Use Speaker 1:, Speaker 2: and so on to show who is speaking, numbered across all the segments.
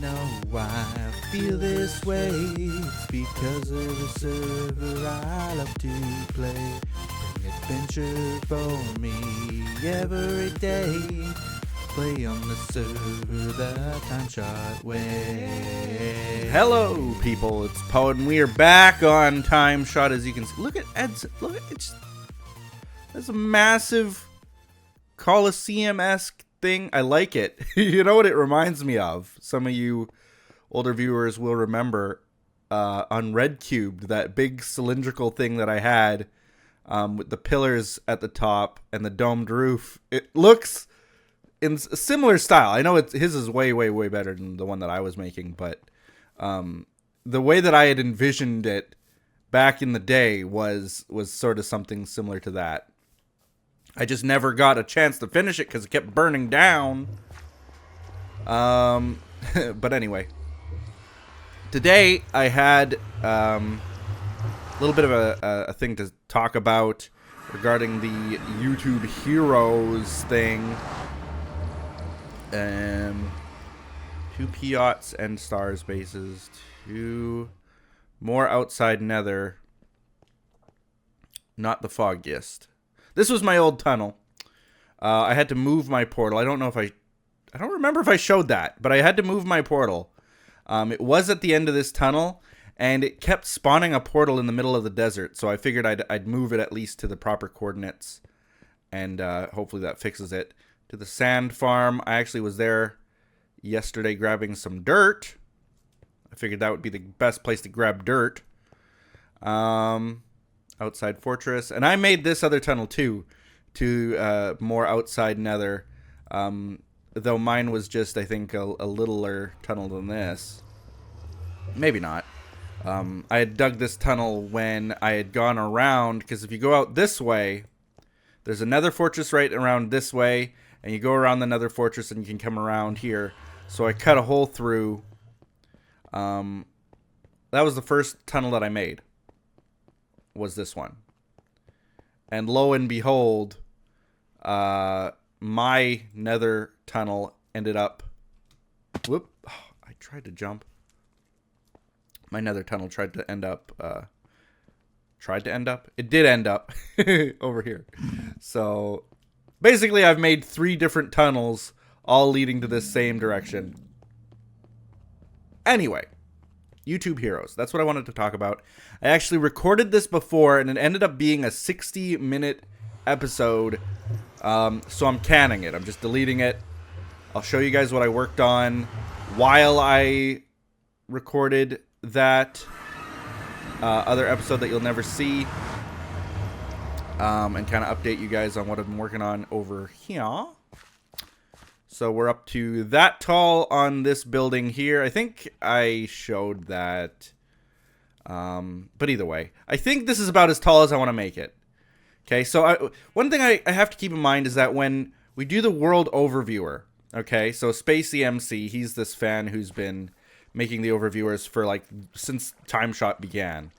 Speaker 1: know why I feel this way. It's because of the server I love to play. Bring adventure for me every day. Play on the server the TimeShot way. Hello, people. It's Poe, and we are back on TimeShot. As you can see, look at Ed's. Look at it's. That's a massive Coliseum-esque thing. I like it. You know what it reminds me of? Some of you older viewers will remember on Red Cubed, that big cylindrical thing that I had with the pillars at the top and the domed roof. It looks in a similar style. I know his is way, way, way better than the one that I was making, but the way that I had envisioned it back in the day was sort of something similar to that. I just never got a chance to finish it because it kept burning down. But anyway, today I had a little bit of a thing to talk about regarding the YouTube Heroes thing. 2 Piots and Stars bases, 2 more outside Nether, not the foggiest. This was my old tunnel. I had to move my portal. I don't remember if I showed that, but I had to move my portal. It was at the end of this tunnel, and it kept spawning a portal in the middle of the desert, so I figured I'd move it at least to the proper coordinates, and hopefully that fixes it. To the sand farm, I actually was there yesterday grabbing some dirt. I figured that would be the best place to grab dirt. Outside fortress, and I made this other tunnel too, to more outside Nether, though mine was just, I think, a littler tunnel than this. Maybe not. I had dug this tunnel when I had gone around, because if you go out this way, there's another fortress right around this way, and you go around the Nether fortress and you can come around here. So I cut a hole through. That was the first tunnel that I made, was this one. And lo and behold, my Nether tunnel ended up... Whoop. Oh, I tried to jump. My Nether tunnel tried to end up... It did end up over here. So basically I've made 3 different tunnels, all leading to this same direction. Anyway, YouTube Heroes. That's what I wanted to talk about. I actually recorded this before, and it ended up being a 60-minute episode. So I'm canning it. I'm just deleting it. I'll show you guys what I worked on while I recorded that other episode that you'll never see. And kind of update you guys on what I've been working on over here. So we're up to that tall on this building here. I think I showed that. But either way, I think this is about as tall as I want to make it. Okay, so one thing I have to keep in mind is that when we do the world overviewer, okay, so Spacey MC, he's this fan who's been making the overviewers for since TimeShot began.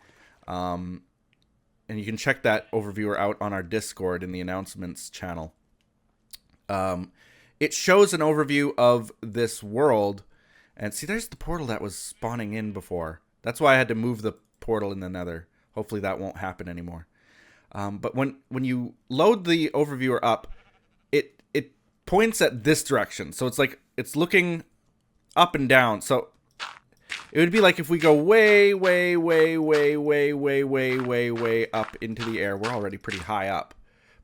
Speaker 1: And you can check that overviewer out on our Discord in the announcements channel. It shows an overview of this world. And see, there's the portal that was spawning in before. That's why I had to move the portal in the Nether. Hopefully that won't happen anymore. But when you load the overviewer up, it points at this direction. So it's looking up and down. So it would be like if we go way, way, way, way, way, way, way, way, way up into the air. We're already pretty high up.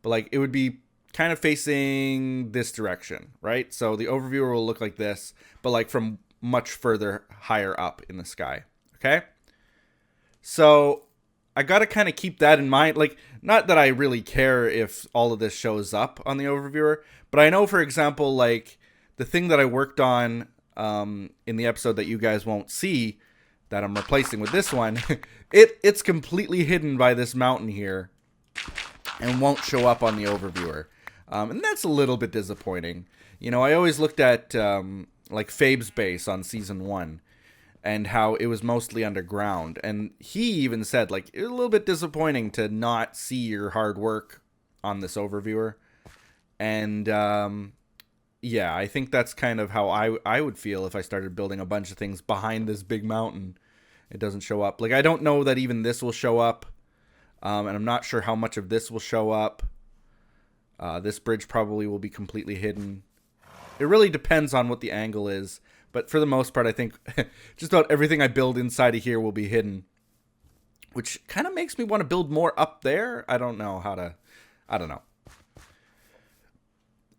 Speaker 1: But it would be kind of facing this direction, right? So the overviewer will look like this, but from much further higher up in the sky. Okay? So I got to kind of keep that in mind. Not that I really care if all of this shows up on the overviewer, but I know, for example, the thing that I worked on in the episode that you guys won't see, that I'm replacing with this one, it's completely hidden by this mountain here and won't show up on the overviewer. And that's a little bit disappointing. You know, I always looked at Fabe's base on season 1 and how it was mostly underground. And he even said, it's a little bit disappointing to not see your hard work on this overviewer. And Yeah, I think that's kind of how I would feel if I started building a bunch of things behind this big mountain. It doesn't show up. Like, I don't know that even this will show up. And I'm not sure how much of this will show up. This bridge probably will be completely hidden. It really depends on what the angle is. But for the most part, I think just about everything I build inside of here will be hidden. Which kind of makes me want to build more up there. I don't know how to... I don't know.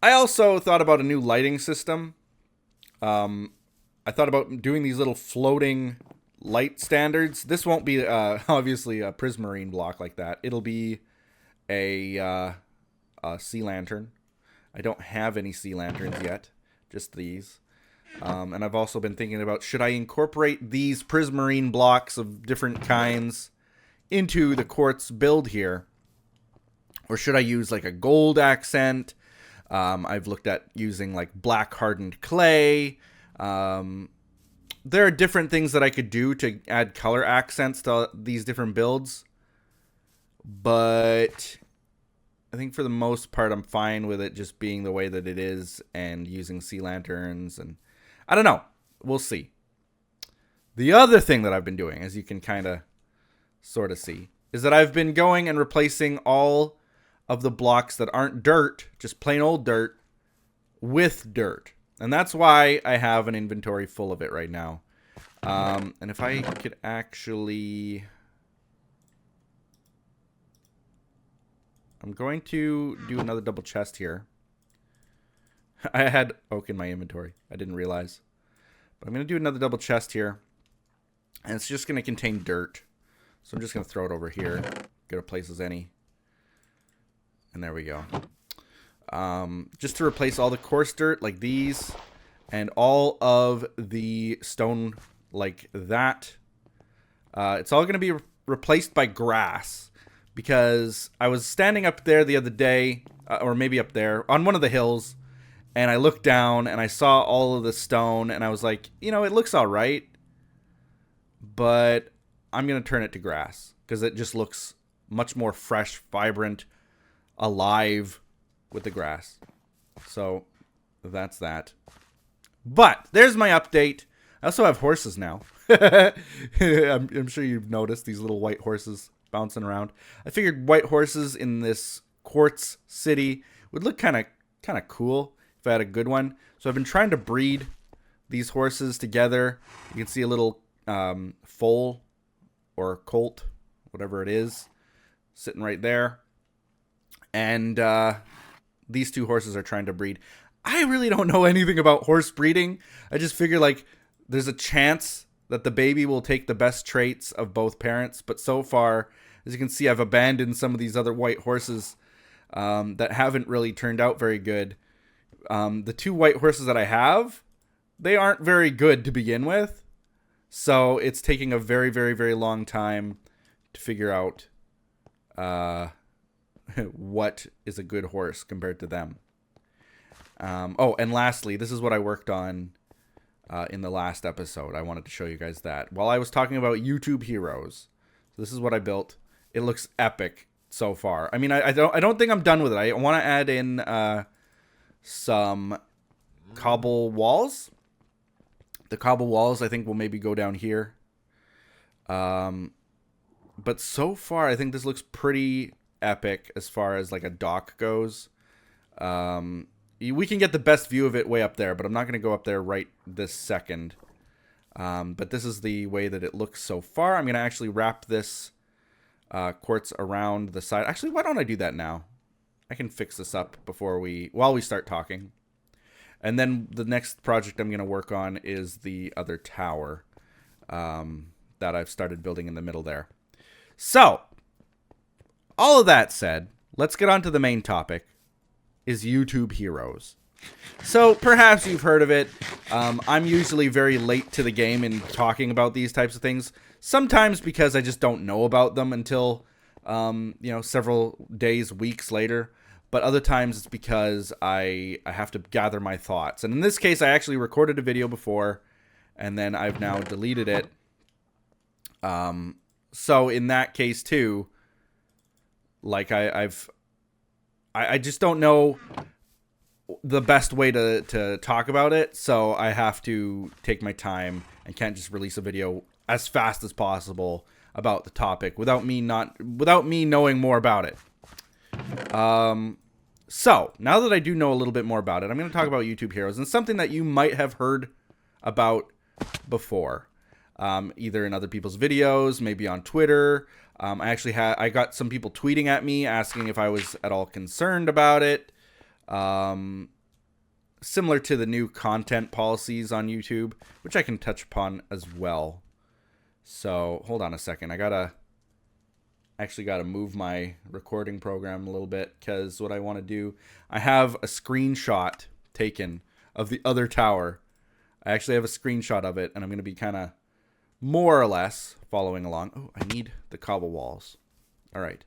Speaker 1: I also thought about a new lighting system. I thought about doing these little floating light standards. This won't be obviously a prismarine block like that. It'll be a sea lantern. I don't have any sea lanterns yet, just these. And I've also been thinking about, should I incorporate these prismarine blocks of different kinds into the quartz build here? Or should I use like a gold accent? I've looked at using like black hardened clay. There are different things that I could do to add color accents to these different builds. But I think for the most part, I'm fine with it just being the way that it is and using sea lanterns. And I don't know. We'll see. The other thing that I've been doing, as you can kind of sort of see, is that I've been going and replacing all of the blocks that aren't dirt, just plain old dirt, with dirt. And that's why I have an inventory full of it right now. And if I could actually... I'm going to do another double chest here. I had oak in my inventory. I didn't realize. But I'm going to do another double chest here. And it's just going to contain dirt. So I'm just going to throw it over here. Get a place as any. And there we go. Just to replace all the coarse dirt like these. And all of the stone like that. It's all going to be replaced by grass. Because I was standing up there the other day. Or maybe up there. On one of the hills. And I looked down and I saw all of the stone. And I was like, you know, it looks alright. But I'm going to turn it to grass. Because it just looks much more fresh, vibrant, alive with the grass. So that's that. But there's my update. I also have horses now. I'm sure you've noticed these little white horses bouncing around. I figured white horses in this quartz city would look kind of cool if I had a good one. So I've been trying to breed these horses together. You can see a little foal or colt, whatever it is, sitting right there. And these two horses are trying to breed. I really don't know anything about horse breeding. I just figure like there's a chance that the baby will take the best traits of both parents. But so far, as you can see, I've abandoned some of these other white horses that haven't really turned out very good. The two white horses that I have, they aren't very good to begin with. So it's taking a very, very, very long time to figure out what is a good horse compared to them. Oh, and lastly, this is what I worked on in the last episode. I wanted to show you guys that. While I was talking about YouTube heroes, this is what I built. It looks epic so far. I mean, I don't think I'm done with it. I want to add in some cobble walls. The cobble walls, I think, will maybe go down here. But so far, I think this looks pretty epic as far as like a dock goes. We can get the best view of it way up there, but I'm not going to go up there right this second. But this is the way that it looks so far. I'm going to actually wrap this quartz around the side. Actually, why don't I do that now? I can fix this up while we start talking. And then the next project I'm going to work on is the other tower that I've started building in the middle there. So, all of that said, let's get on to the main topic, is YouTube heroes. So, perhaps you've heard of it. I'm usually very late to the game in talking about these types of things. Sometimes because I just don't know about them until, several days, weeks later. But other times it's because I have to gather my thoughts. And in this case, I actually recorded a video before, and then I've now deleted it. So in that case too, like I just don't know the best way to talk about it, so I have to take my time and can't just release a video as fast as possible about the topic without me knowing more about it. So now that I do know a little bit more about it, I'm going to talk about YouTube Heroes and something that you might have heard about before, either in other people's videos, maybe on Twitter. I got some people tweeting at me asking if I was at all concerned about it. Similar to the new content policies on YouTube, which I can touch upon as well. So hold on a second. I actually gotta move my recording program a little bit, because what I want to do, I have a screenshot taken of the other tower. I actually have a screenshot of it, and I'm going to be kind of more or less following along. Oh, I need the cobble walls. All right.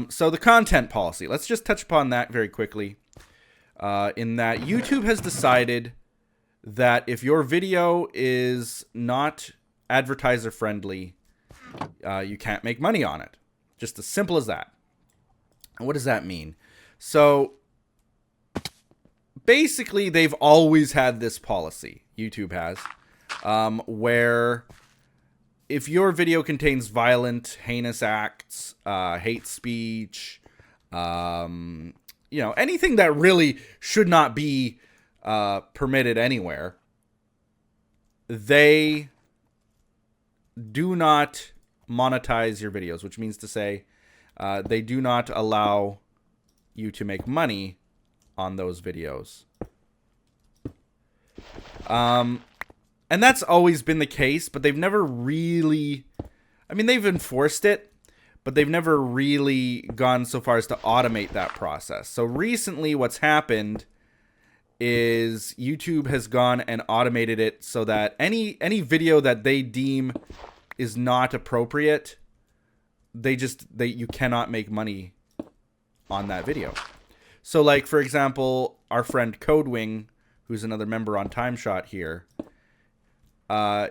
Speaker 1: So the content policy. Let's just touch upon that very quickly. In that YouTube has decided that if your video is not advertiser friendly, you can't make money on it. Just as simple as that. And what does that mean? So basically, they've always had this policy, YouTube has, where if your video contains violent, heinous acts, hate speech, anything that really should not be permitted anywhere, they do not monetize your videos, which means to say they do not allow you to make money on those videos. And that's always been the case, but they've never really, they've enforced it, but they've never really gone so far as to automate that process. So recently what's happened is YouTube has gone and automated it so that any video that they deem is not appropriate, you cannot make money on that video. So like, for example, our friend Codewing, who's another member on TimeShot here,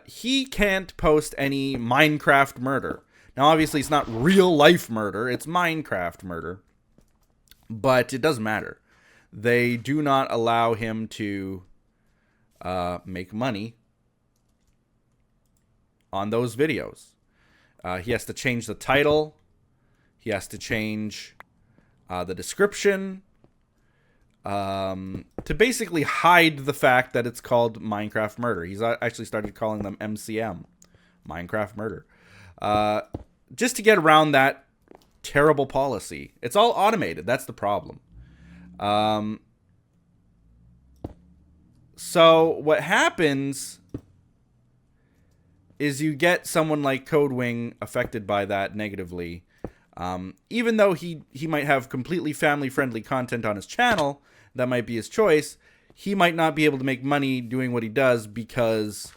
Speaker 1: he can't post any Minecraft murder. Now, obviously, it's not real life murder. It's Minecraft murder. But it doesn't matter. They do not allow him to make money on those videos. He has to change the title. He has to change the description to basically hide the fact that it's called Minecraft murder. He's actually started calling them MCM, Minecraft murder. Just to get around that terrible policy. It's all automated. That's the problem. So what happens is you get someone like Codewing affected by that negatively. Even though he might have completely family-friendly content on his channel, that might be his choice, he might not be able to make money doing what he does because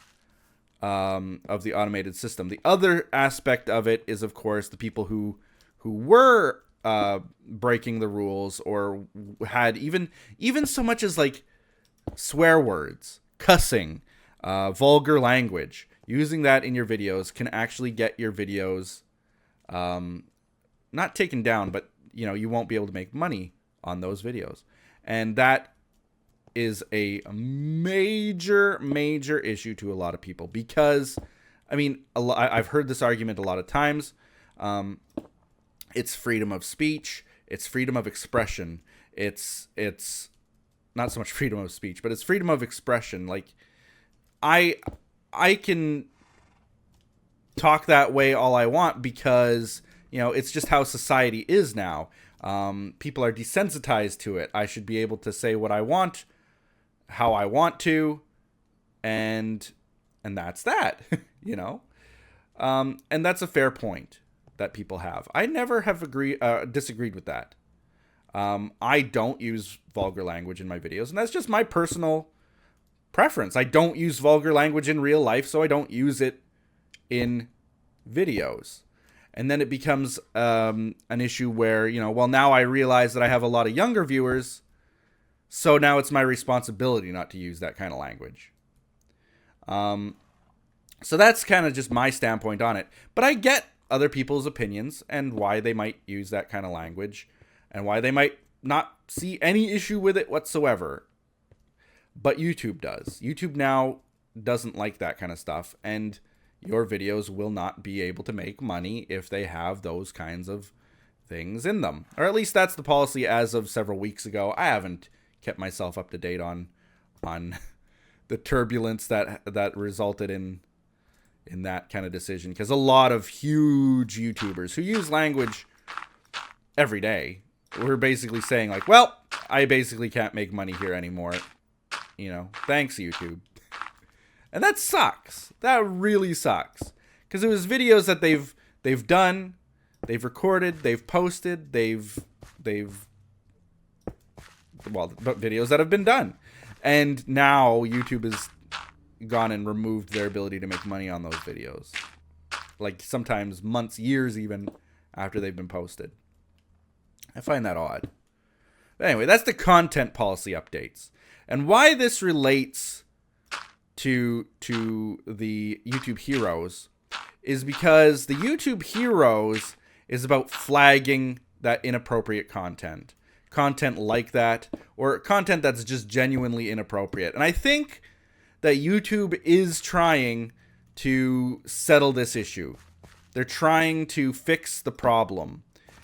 Speaker 1: of the automated system. The other aspect of it is, of course, the people who were breaking the rules or had even so much as like swear words, cussing, vulgar language. Using that in your videos can actually get your videos not taken down, but you won't be able to make money on those videos. And that is a major issue to a lot of people because, I've heard this argument a lot of times. It's freedom of speech. It's freedom of expression. It's not so much freedom of speech, but it's freedom of expression. Like, I can talk that way all I want because, it's just how society is now. People are desensitized to it. I should be able to say what I want, how I want to, and that's that, and that's a fair point that people have. I never have disagreed with that. I don't use vulgar language in my videos, and that's just my personal preference. I don't use vulgar language in real life, so I don't use it in videos. And then it becomes an issue where, now I realize that I have a lot of younger viewers, so now it's my responsibility not to use that kind of language. So that's kind of just my standpoint on it. But I get other people's opinions and why they might use that kind of language and why they might not see any issue with it whatsoever. But YouTube does. YouTube now doesn't like that kind of stuff, and your videos will not be able to make money if they have those kinds of things in them. Or at least that's the policy as of several weeks ago. I haven't kept myself up to date on the turbulence that resulted in that kind of decision, because a lot of huge YouTubers who use language every day were basically saying like, well, I basically can't make money here anymore. You know, thanks YouTube. And that sucks. That really sucks. Because it was videos that they've done, they've recorded, they've posted, but videos that have been done. And now YouTube has gone and removed their ability to make money on those videos. Like sometimes months, years even after they've been posted. I find that odd. But anyway, that's the content policy updates. And why this relates to the YouTube Heroes is because the YouTube Heroes is about flagging that inappropriate content. Content like that, or content that's just genuinely inappropriate. And I think that YouTube is trying to settle this issue. They're trying to fix the problem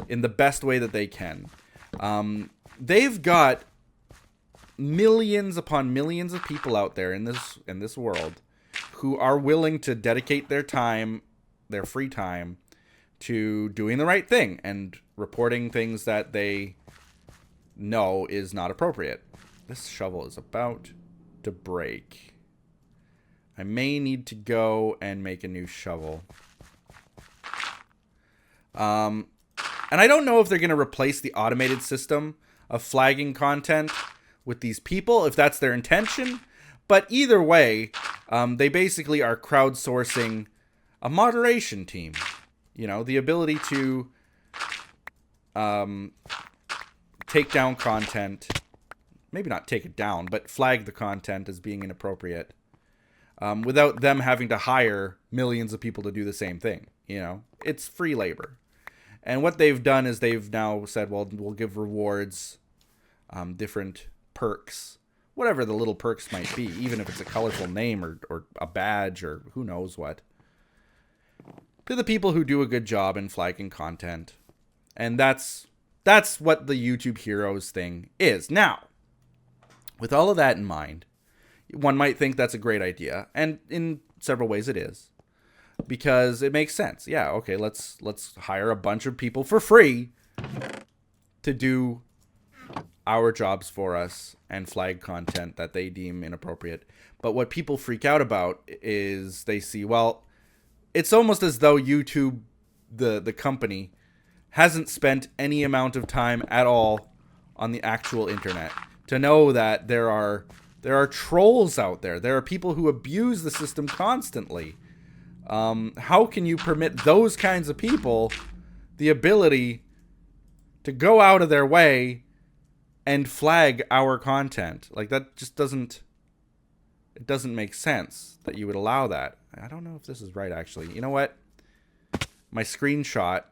Speaker 1: in the best way that they can. They've got millions upon millions of people out there in this world who are willing to dedicate their time, their free time, to doing the right thing and reporting things that they know is not appropriate. This shovel is about to break. I may need to go and make a new shovel. And I don't know if they're going to replace the automated system of flagging content with these people, if that's their intention. But either way, they basically are crowdsourcing a moderation team. You know, the ability to take down content. Maybe not take it down, but flag the content as being inappropriate. Without them having to hire millions of people to do the same thing. You know, it's free labor. And what they've done is they've now said, well, we'll give rewards, different perks, whatever the little perks might be, even if it's a colorful name or a badge or who knows what, to the people who do a good job in flagging content. And that's what the YouTube Heroes thing is. Now, with all of that in mind, one might think that's a great idea, and in several ways it is, because it makes sense. Yeah, okay, let's hire a bunch of people for free to do our jobs for us and flag content that they deem inappropriate. But what people freak out about is they see, well, it's almost as though YouTube, the company, hasn't spent any amount of time at all on the actual internet to know that there are trolls out there. There are people who abuse the system constantly. How can you permit those kinds of people the ability to go out of their way and flag our content? Like, that just doesn't make sense that you would allow that. I don't know if this is right, actually. You know what? My screenshot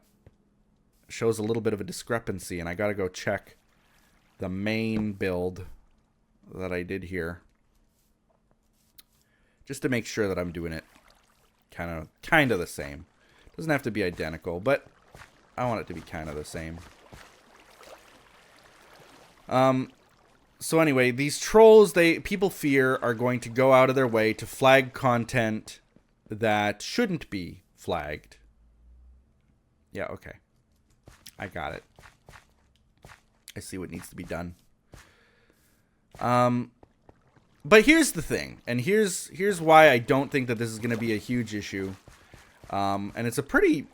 Speaker 1: shows a little bit of a discrepancy, and I gotta go check the main build that I did here, just to make sure that I'm doing it kind of the same. Doesn't have to be identical, but I want it to be kind of the same. So anyway, these trolls, people fear, are going to go out of their way to flag content that shouldn't be flagged. Yeah, okay. I got it. I see what needs to be done. But here's the thing, and here's why I don't think that this is going to be a huge issue. And it's a pretty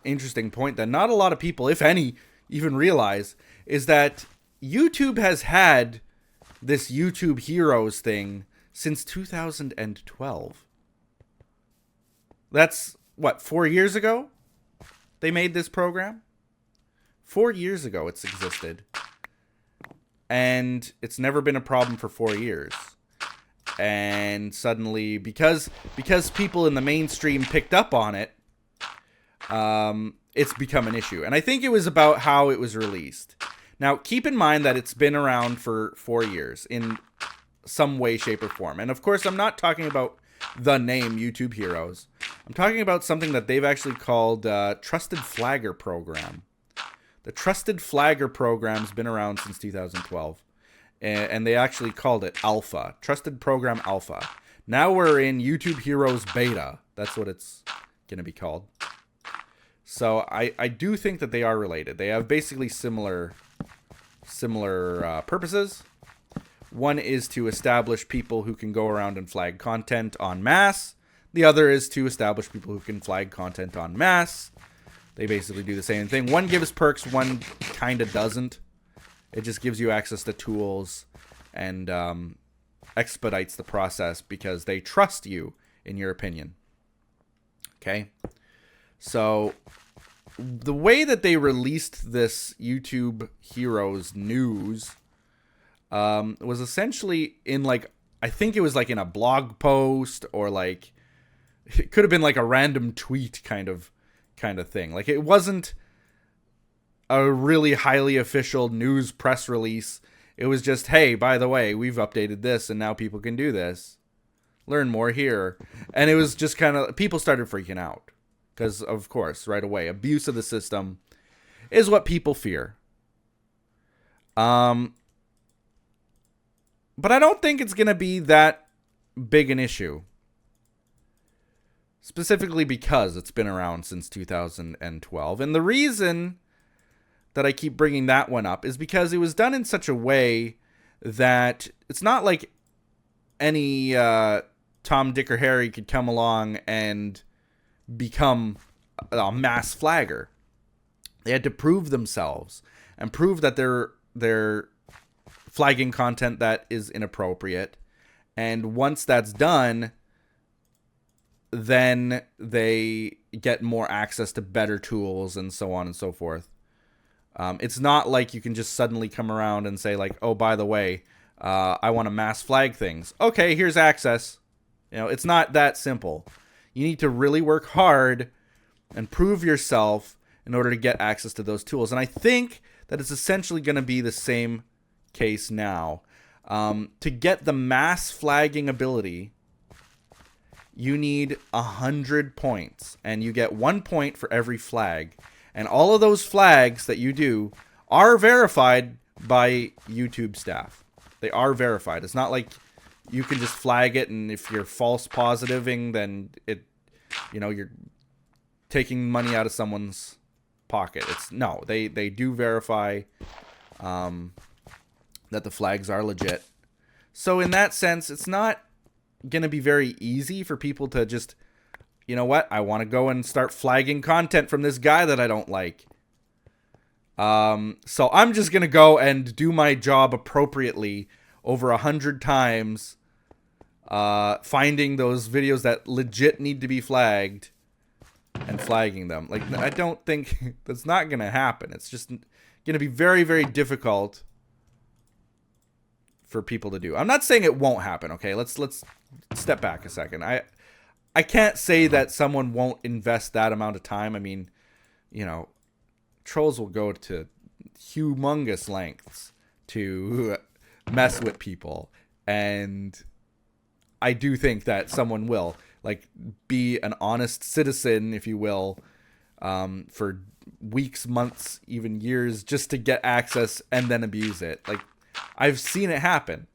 Speaker 1: interesting point that not a lot of people, if any, even realize, is that YouTube has had this YouTube Heroes thing since 2012. That's, what, 4 years ago they made this program? 4 years ago it's existed. And it's never been a problem for 4 years. And suddenly, because people in the mainstream picked up on it, it's become an issue. And I think it was about how it was released. Now, keep in mind that it's been around for 4 years in some way, shape, or form. And of course, I'm not talking about the name YouTube Heroes. I'm talking about something that they've actually called Trusted Flagger Program. The Trusted Flagger Program's been around since 2012. And they actually called it Alpha. Trusted Program Alpha. Now we're in YouTube Heroes Beta. That's what it's going to be called. So I do think that they are related. They have basically similar purposes. One is to establish people who can go around and flag content en masse. The other is to establish people who can flag content en masse. They basically do the same thing. One gives perks, one kind of doesn't. It just gives you access to tools and expedites the process because they trust you in your opinion. Okay? So the way that they released this YouTube Heroes news was essentially in I think it was in a blog post, or it could have been a random tweet kind of thing. It wasn't a really highly official news press release. It was just, hey, by the way, we've updated this and now people can do this. Learn more here. And it was just people started freaking out. Because, of course, right away, abuse of the system is what people fear. But I don't think it's going to be that big an issue. Specifically because it's been around since 2012. And the reason that I keep bringing that one up is because it was done in such a way that it's not like any Tom, Dick, or Harry could come along and become a mass flagger. They had to prove themselves and prove that they're flagging content that is inappropriate. And once that's done, then they get more access to better tools and so on and so forth. It's not like you can just suddenly come around and say oh, by the way, I want to mass flag things. Okay, here's access. It's not that simple. You need to really work hard and prove yourself in order to get access to those tools. And I think that it's essentially going to be the same case now. To get the mass flagging ability, you need 100 points. And you get 1 point for every flag. And all of those flags that you do are verified by YouTube staff. They are verified. It's not like you can just flag it, and if you're false positiving, then you're taking money out of someone's pocket. They do verify that the flags are legit. So in that sense, it's not going to be very easy for people to just, you know what, I want to go and start flagging content from this guy that I don't like. So I'm just going to go and do my job appropriately over 100 times, finding those videos that legit need to be flagged and flagging them. I don't think that's not going to happen. It's just going to be very, very difficult for people to do. I'm not saying it won't happen. Okay, let's step back a second. I can't say that someone won't invest that amount of time. I mean, trolls will go to humongous lengths to mess with people, and I do think that someone will be an honest citizen, if you will, for weeks, months, even years, just to get access and then abuse it. I've seen it happen.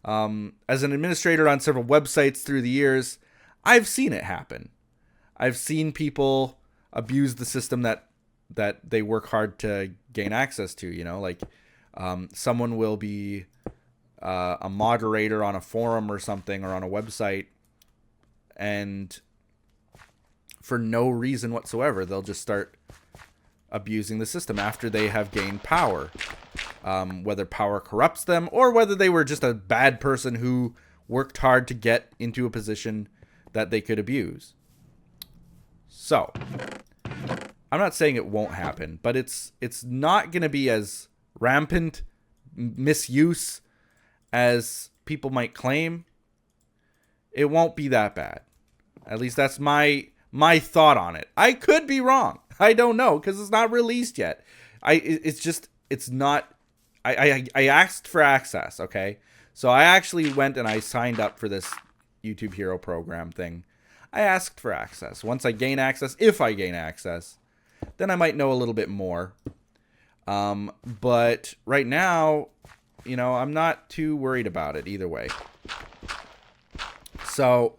Speaker 1: As an administrator on several websites through the years, I've seen it happen. I've seen people abuse the system that they work hard to gain access to. Someone will be a moderator on a forum or something, or on a website, and for no reason whatsoever, they'll just start abusing the system after they have gained power. Whether power corrupts them, or whether they were just a bad person who worked hard to get into a position that they could abuse. So, I'm not saying it won't happen, but it's not going to be as rampant misuse as people might claim. It won't be that bad. At least that's my thought on it. I could be wrong. I don't know, because it's not released yet. It's not I asked for access, okay? So I actually went and I signed up for this YouTube Hero program thing. I asked for access. Once I gain access, if I gain access, then I might know a little bit more. But right now, you know, I'm not too worried about it either way. So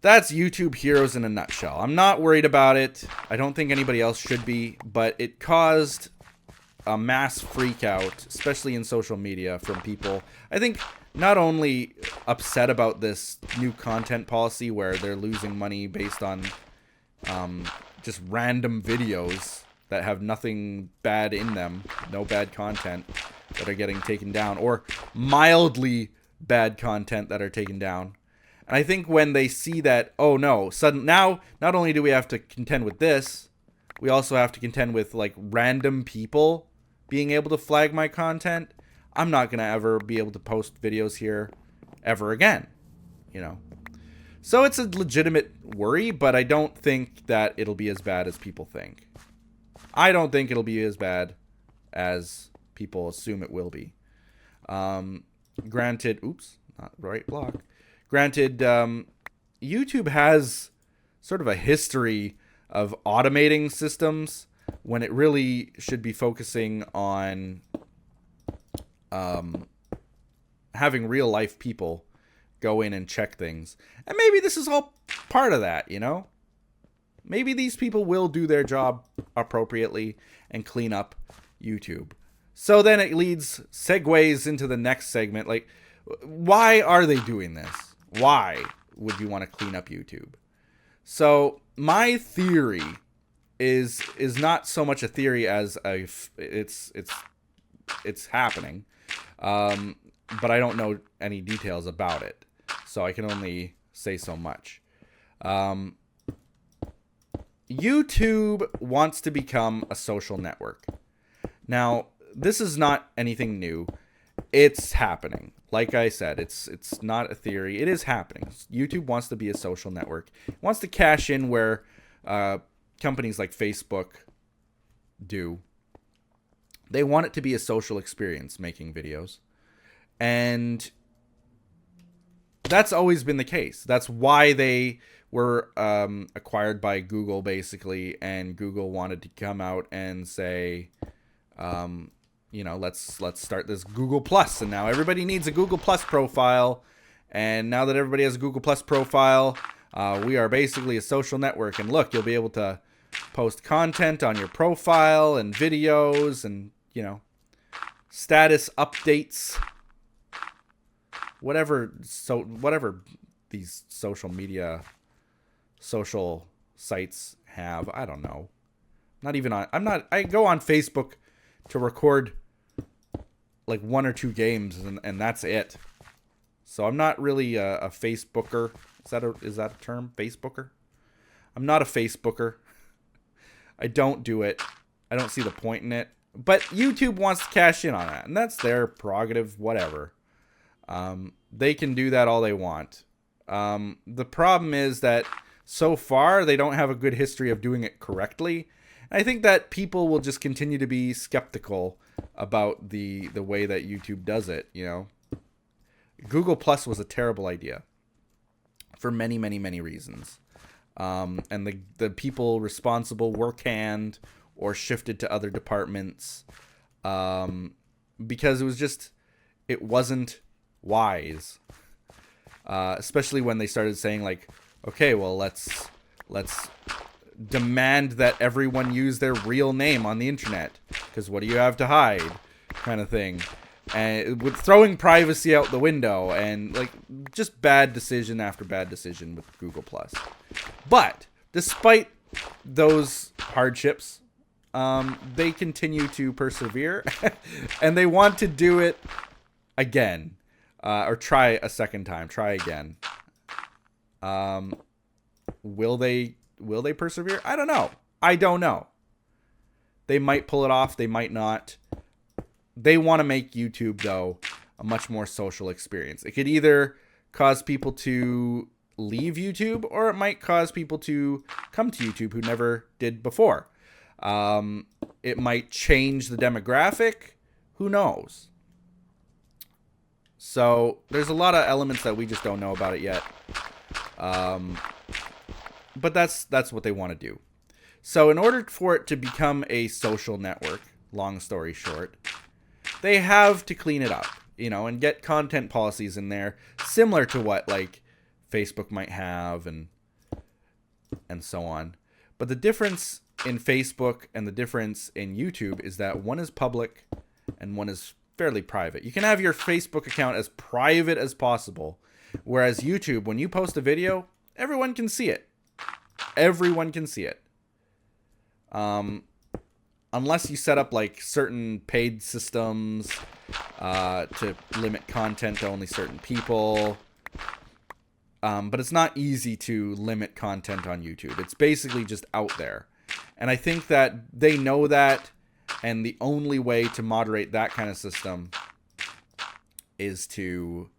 Speaker 1: that's YouTube Heroes in a nutshell. I'm not worried about it. I don't think anybody else should be, but it caused a mass freak out, especially in social media, from people. I think not only upset about this new content policy where they're losing money based on just random videos that have nothing bad in them, no bad content, that are getting taken down, or mildly bad content that are taken down. And I think when they see that, oh no, now not only do we have to contend with this, we also have to contend with like random people being able to flag my content. I'm not gonna ever be able to post videos here ever again, you know. So it's a legitimate worry, but I don't think that it'll be as bad as people think. I don't think it'll be as bad as people assume it will be. Granted, oops, not the right block. Granted, YouTube has sort of a history of automating systems when it really should be focusing on having real life people go in and check things. And maybe this is all part of that, you know? Maybe these people will do their job appropriately and clean up YouTube. So then it segues into the next segment. Like, why are they doing this? Why would you want to clean up YouTube? So my theory is not so much a theory as it's happening, but I don't know any details about it, so I can only say so much. YouTube wants to become a social network. Now, this is not anything new. It's happening. Like I said, it's not a theory. It is happening. YouTube wants to be a social network. It wants to cash in where companies like Facebook do. They want it to be a social experience making videos. And that's always been the case. That's why they were acquired by Google, basically, and Google wanted to come out and say, you know, let's start this Google Plus, and now everybody needs a Google Plus profile. And now that everybody has a Google Plus profile, we are basically a social network. And look, you'll be able to post content on your profile and videos and, you know, status updates, whatever these social sites have. I don't know. I go on Facebook to record like 1 or 2 games and that's it. So I'm not really a Facebooker. Is that a term? Facebooker? I'm not a Facebooker. I don't do it. I don't see the point in it. But YouTube wants to cash in on that, and that's their prerogative, whatever. They can do that all they want. The problem is that so far they don't have a good history of doing it correctly. And I think that people will just continue to be skeptical about the way that YouTube does it, you know. Google Plus was a terrible idea for many, many, many reasons. And the people responsible were canned or shifted to other departments because it wasn't wise. Especially when they started saying like, okay, well, let's demand that everyone use their real name on the internet, because what do you have to hide, kind of thing. And with throwing privacy out the window, and like just bad decision after bad decision with Google Plus. But despite those hardships, they continue to persevere and they want to do it again, or try a second time, try again. Will they persevere? I don't know. They might pull it off. They might not. They want to make YouTube, though, a much more social experience. It could either cause people to leave YouTube, or it might cause people to come to YouTube who never did before. It might change the demographic. Who knows? So there's a lot of elements that we just don't know about it yet. But that's what they want to do. So in order for it to become a social network, long story short, they have to clean it up, and get content policies in there similar to what like Facebook might have and so on. But the difference in Facebook and the difference in YouTube is that one is public and one is fairly private. You can have your Facebook account as private as possible, whereas YouTube, when you post a video, everyone can see it. Everyone can see it. Unless you set up like certain paid systems to limit content to only certain people. But it's not easy to limit content on YouTube. It's basically just out there. And I think that they know that, and the only way to moderate that kind of system is to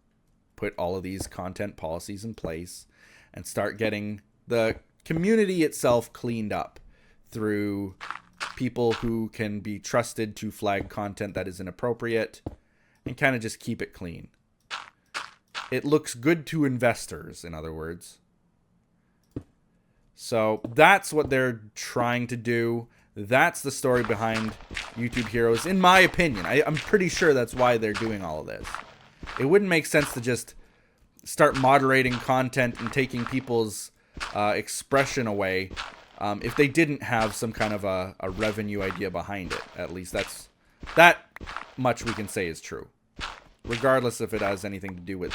Speaker 1: put all of these content policies in place and start getting the community itself cleaned up through people who can be trusted to flag content that is inappropriate and kind of just keep it clean. It looks good to investors, in other words. So that's what they're trying to do. That's the story behind YouTube Heroes, in my opinion. I'm pretty sure that's why they're doing all of this. It wouldn't make sense to just start moderating content and taking people's expression away if they didn't have some kind of a revenue idea behind it. At least that much we can say is true, regardless if it has anything to do with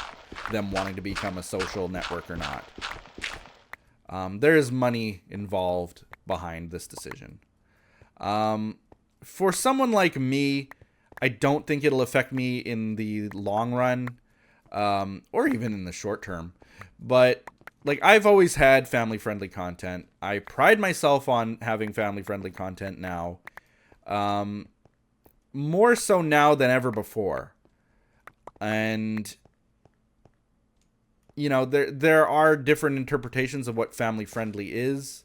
Speaker 1: them wanting to become a social network or not. There is money involved behind this decision. For someone like me, I don't think it'll affect me in the long run, or even in the short term. But like, I've always had family-friendly content. I pride myself on having family-friendly content now, more so now than ever before. And there are different interpretations of what family-friendly is.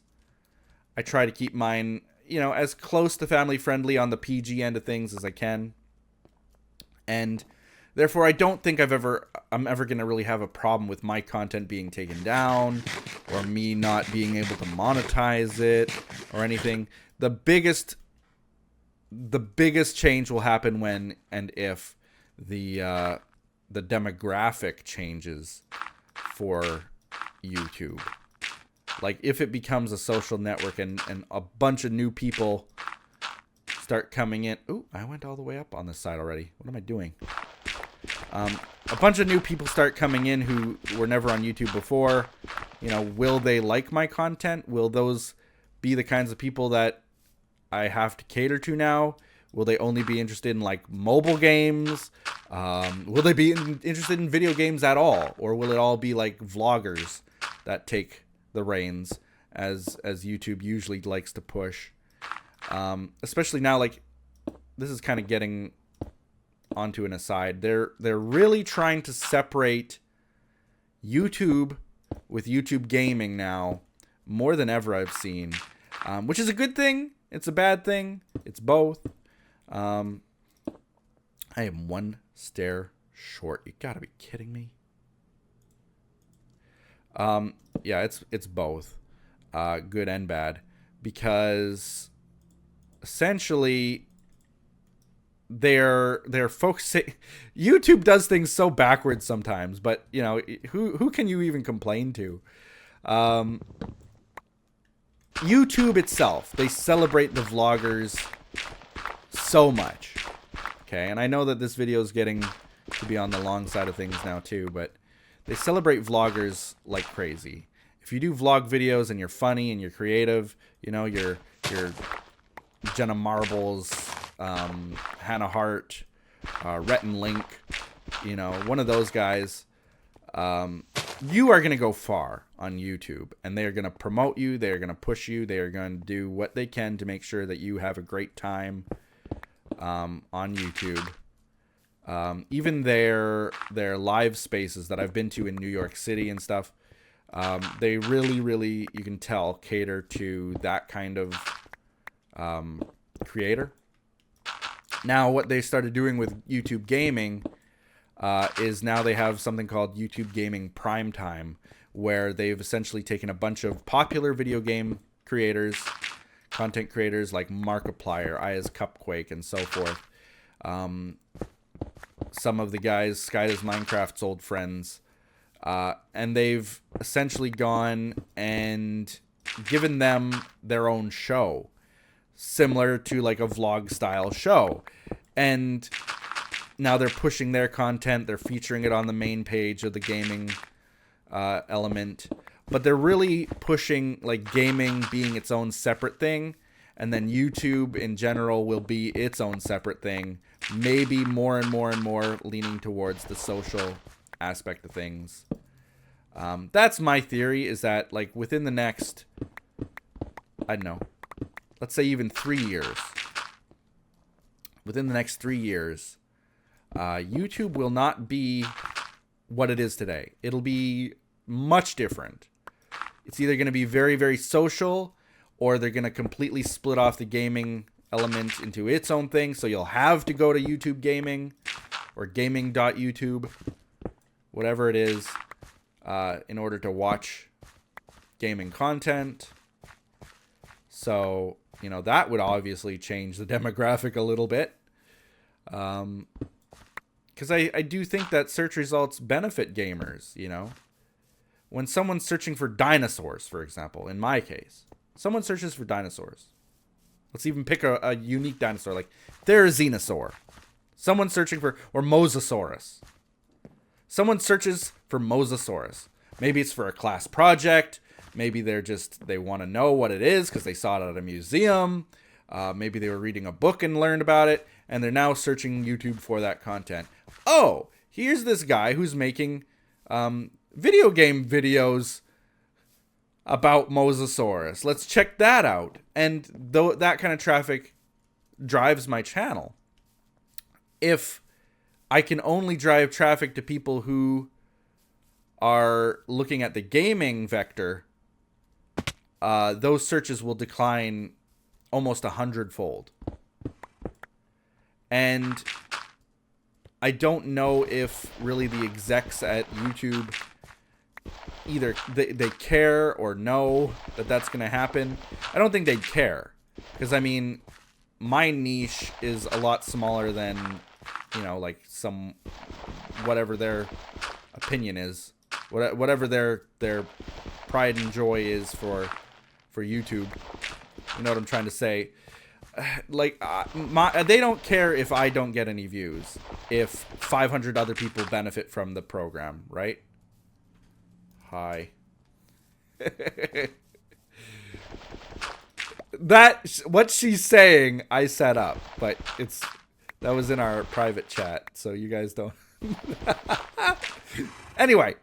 Speaker 1: I try to keep mine, as close to family-friendly on the PG end of things as I can. And therefore, I don't think I'm ever going to really have a problem with my content being taken down or me not being able to monetize it or anything. The biggest change will happen when and if the demographic changes for YouTube. Like, if it becomes a social network and a bunch of new people start coming in. Ooh, I went all the way up on this side already. What am I doing? A bunch of new people start coming in who were never on YouTube before. Will they like my content? Will those be the kinds of people that I have to cater to now? Will they only be interested in like mobile games? Will they be interested in video games at all? Or will it all be like vloggers that take the reins as YouTube usually likes to push? Especially now, like, this is kind of getting onto an aside. They're really trying to separate YouTube with YouTube gaming now more than ever I've seen, which is a good thing. It's a bad thing. It's both. I am one stair short. You gotta be kidding me. Yeah, it's both, good and bad, because essentially they're focusing. YouTube does things so backwards sometimes, but who can you even complain to? YouTube itself, they celebrate the vloggers so much. Okay, and I know that this video is getting to be on the long side of things now too, but they celebrate vloggers like crazy. If you do vlog videos and you're funny and you're creative, you're Jenna Marbles, Hannah Hart, Rhett and Link, one of those guys, you are going to go far on YouTube, and they are going to promote you. They are going to push you. They are going to do what they can to make sure that you have a great time on YouTube. Even their live spaces that I've been to in New York City and stuff, they really, you can tell, cater to that kind of creator. Now, what they started doing with YouTube Gaming is now they have something called YouTube Gaming Primetime, where they've essentially taken a bunch of popular video game creators, content creators like Markiplier, Aya's Cupquake, and so forth. Some of the guys, Skyda's Minecraft's old friends, and they've essentially gone and given them their own show, similar to like a vlog style show. And now they're pushing their content. They're featuring it on the main page of the gaming element. But they're really pushing like gaming being its own separate thing. And then YouTube in general will be its own separate thing. Maybe more and more and more leaning towards the social aspect of things. That's my theory, is that like within the next, I don't know, let's say even 3 years. Within the next 3 years, YouTube will not be what it is today. It'll be much different. It's either going to be very, very social, or they're going to completely split off the gaming element into its own thing. So you'll have to go to YouTube Gaming or gaming.youtube, whatever it is, in order to watch gaming content. So, you know, that would obviously change the demographic a little bit. Because I do think that search results benefit gamers, you know. When someone's searching for dinosaurs, for example, in my case, someone searches for dinosaurs. Let's even pick a unique dinosaur, like Therizinosaur. Someone searching for, or Mosasaurus. Someone searches for Mosasaurus. Maybe it's for a class project. Maybe they want to know what it is because they saw it at a museum. Maybe they were reading a book and learned about it, and they're now searching YouTube for that content. Oh, here's this guy who's making video game videos about Mosasaurus. Let's check that out. And though that kind of traffic drives my channel, if I can only drive traffic to people who are looking at the gaming vector, those searches will decline almost 100-fold. And I don't know if really the execs at YouTube either they care or know that that's going to happen. I don't think they'd care, because I mean, my niche is a lot smaller than, you know, like some, whatever their opinion is, whatever their pride and joy is for YouTube. You know what I'm trying to say? Like, they don't care if I don't get any views, if 500 other people benefit from the program, right? Hi. What she's saying, I set up, but that was in our private chat, so you guys don't. Anyway,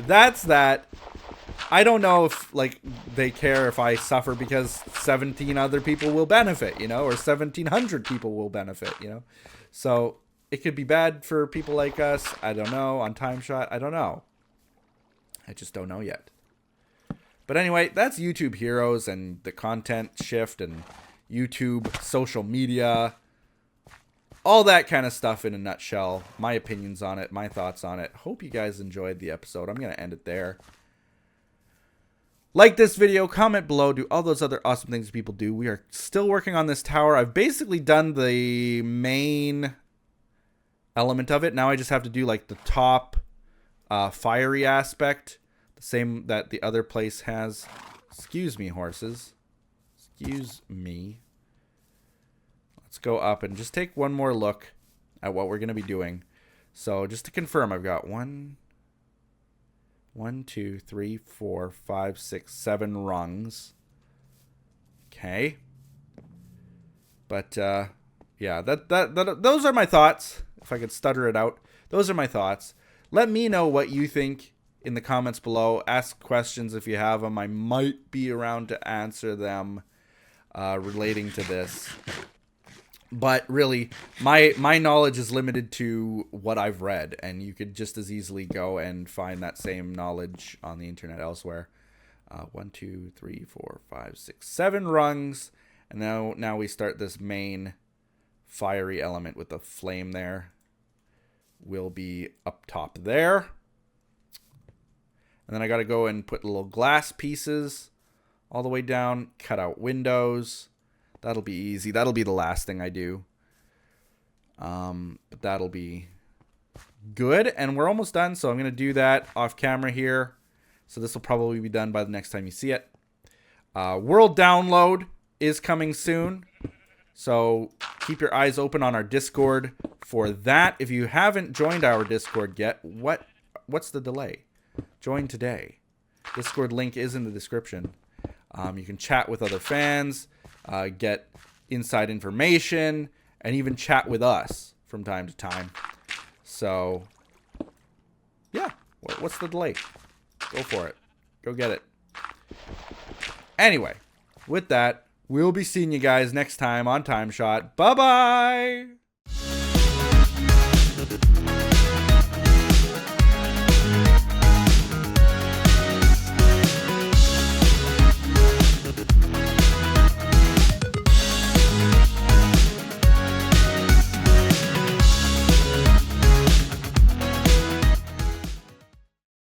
Speaker 1: that's that. I don't know if like they care if I suffer because 17 other people will benefit, you know, or 1,700 people will benefit, you know. So it could be bad for people like us. I don't know. On TimeShot, I don't know. I just don't know yet. But anyway, that's YouTube Heroes and the content shift and YouTube social media, all that kind of stuff in a nutshell. My opinions on it, my thoughts on it. Hope you guys enjoyed the episode. I'm going to end it there. Like this video, comment below, do all those other awesome things people do. We are still working on this tower. I've basically done the main element of it. Now I just have to do like the top fiery aspect, the same that the other place has. Excuse me, horses. Excuse me. Let's go up and just take one more look at what we're going to be doing. So just to confirm, I've got 1, 2, 3, 4, 5, 6, 7 rungs. Okay. But yeah, those are my thoughts. If I could stutter it out, those are my thoughts. Let me know what you think in the comments below. Ask questions if you have them. I might be around to answer them relating to this. But really, my knowledge is limited to what I've read, and you could just as easily go and find that same knowledge on the internet elsewhere. 1, 2, 3, 4, 5, 6, 7 rungs, And now we start this main fiery element with the flame there. Will be up top there. And then I got to go and put little glass pieces all the way down, cut out windows. That'll be easy. That'll be the last thing I do. But that'll be good. And we're almost done, so I'm going to do that off camera here. So this will probably be done by the next time you see it. World download is coming soon. So keep your eyes open on our Discord for that. If you haven't joined our Discord yet, what's the delay? Join today. Discord link is in the description. You can chat with other fans, get inside information, and even chat with us from time to time. So, yeah. What's the delay? Go for it. Go get it. Anyway, with that, we'll be seeing you guys next time on TimeShot. Bye-bye!